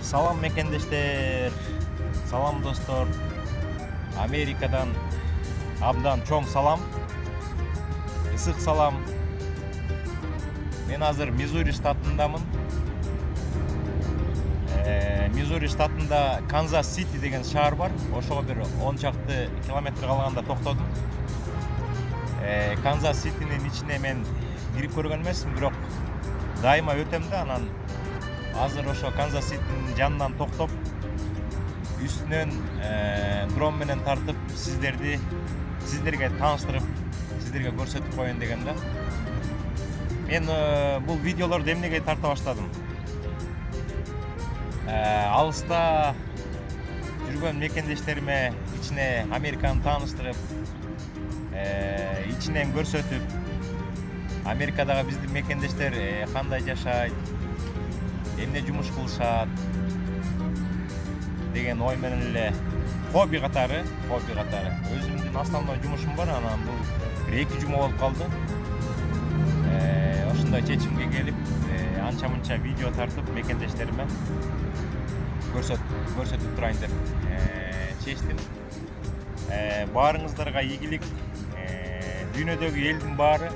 Салам Мекендештер, салам достор. Америкадан абдан чоң салам, ысык салам. Мен азыр Мизури штатындамын. Мизури штатында Канзас Сити деген шаар бар. Ошого бир 10 чакты километр калганда токтодум. Канзас Ситинин ичине мен кирип көргөн эмесмин, бирок дайыма өтөм да, анан азыр ошо Канзас Ситинин жанынан токтоп, үстүнөн дрон менен тартып сиздерге тааныштырып, сиздерге көрсөтүп коеюн деген да. Мен бул видеолорду эмнеге тарта баштадым? Алыста жүргөн мекендештериме ичине Американы тааныштырып, ичинен көрсөтүп, Америкадагы биздин мекендештер кандай жашайт, эмне жумуш кылышат деген ой менен эле хобби катары өзүмдүн основной жумушум бар. Анан бул бир 2 жума болуп калды. Ошондой чечимге келип, анча-мынча видео тартып мекендештериме көрсөтүп турайын деп чечтим. Баарыңыздарга ийгилик. Дүйнөдөгү элдин баары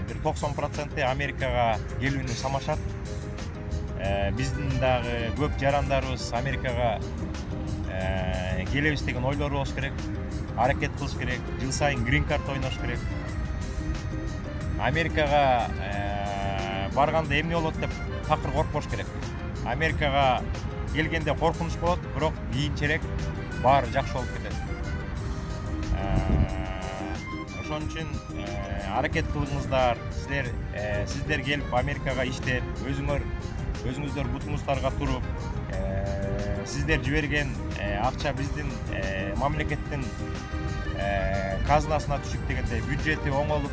бир 90% Америкага келүүнү самашат. Биздин дагы көп жарандарыбыз Америкага келебиз деген ойлору болуш керек, аракет кылыш керек, жыл сайын грин карт ойнош керек. Америкага барганда эмне болот деп такыр коркпош керек. Америкага келгенде коркунуч болот, бирок кийинчерээк баары жакшы болуп кетет. Ошон үчүн аракет кылыңыздар. Сиздер келип Америкага иштеп, өзүңүздөр бутуңуздарга туруп, сиздер жиберген акча биздин мамлекеттин казынасына түшүп дегендей бюджети оңолуп,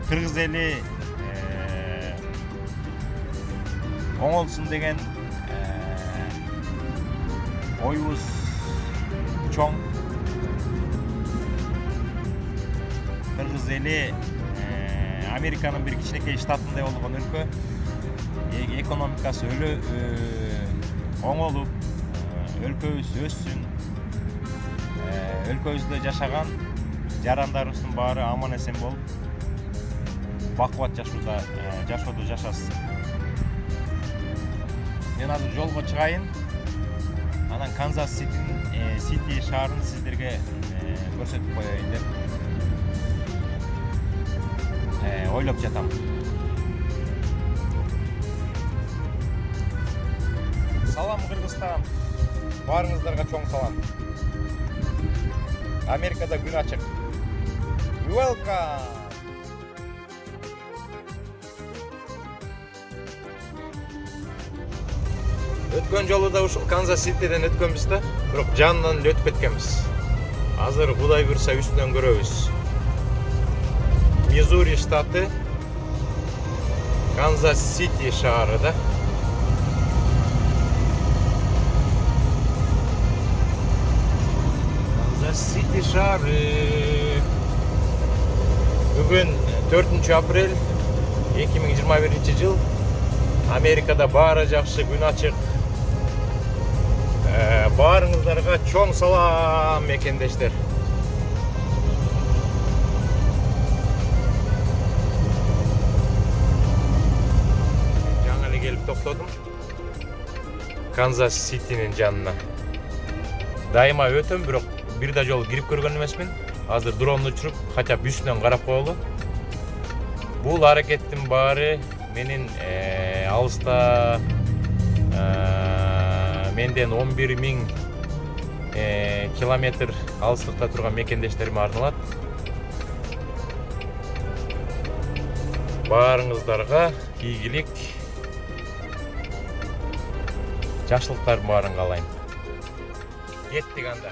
кыргыз эли оңолсун деген оюбуз чоң. Кыргыз эли Американын бир кичинекей штатындай болгон өлкө, экономикасы оңолуп, өлкөбүз өссүн, өлкөбүздө жашаган жарандарыбыздын баары аман эсен болуп, бакубат жашоодо жашасын. Мен азыр жолго чыгайын, анан Канзас Сити шаарын сиздерге көрсөтүп коеюн деп ойлоп жатам. Салам Кыргызстан, баарыңыздарга чоң салам. Америкада күн ачык. Welcome. Өткөн жолу да ушул Канзас Ситиден өткөнбүз да, бирок жанынан эле өтүп кеткенбиз. Азыр Кудай буйрса үстүнөн көрөбүз. Мизури штаты, Канзас Сити шаары да. Канзас Сити шаары. Бүгүн 4 апрель 2021 жыл. Америкада баары жакшы, күн ачык. Баарыңыздарга чоң салам мекендештер. Жаңы эле келип токтодум Канзас Ситинин жанына. Дайыма өтөм, бирок бир да жолу кирип көргөн эмесмин. Азыр дронду учуруп, хотя бы үстүнөн карап коелу. Бул аракеттин баары менин алыста менден 11.000 километр алыстыкта турган мекендештериме арналат. Баарыңыздарга ийгилик, жакшылыктар баарын каалайм. Кеттик анда.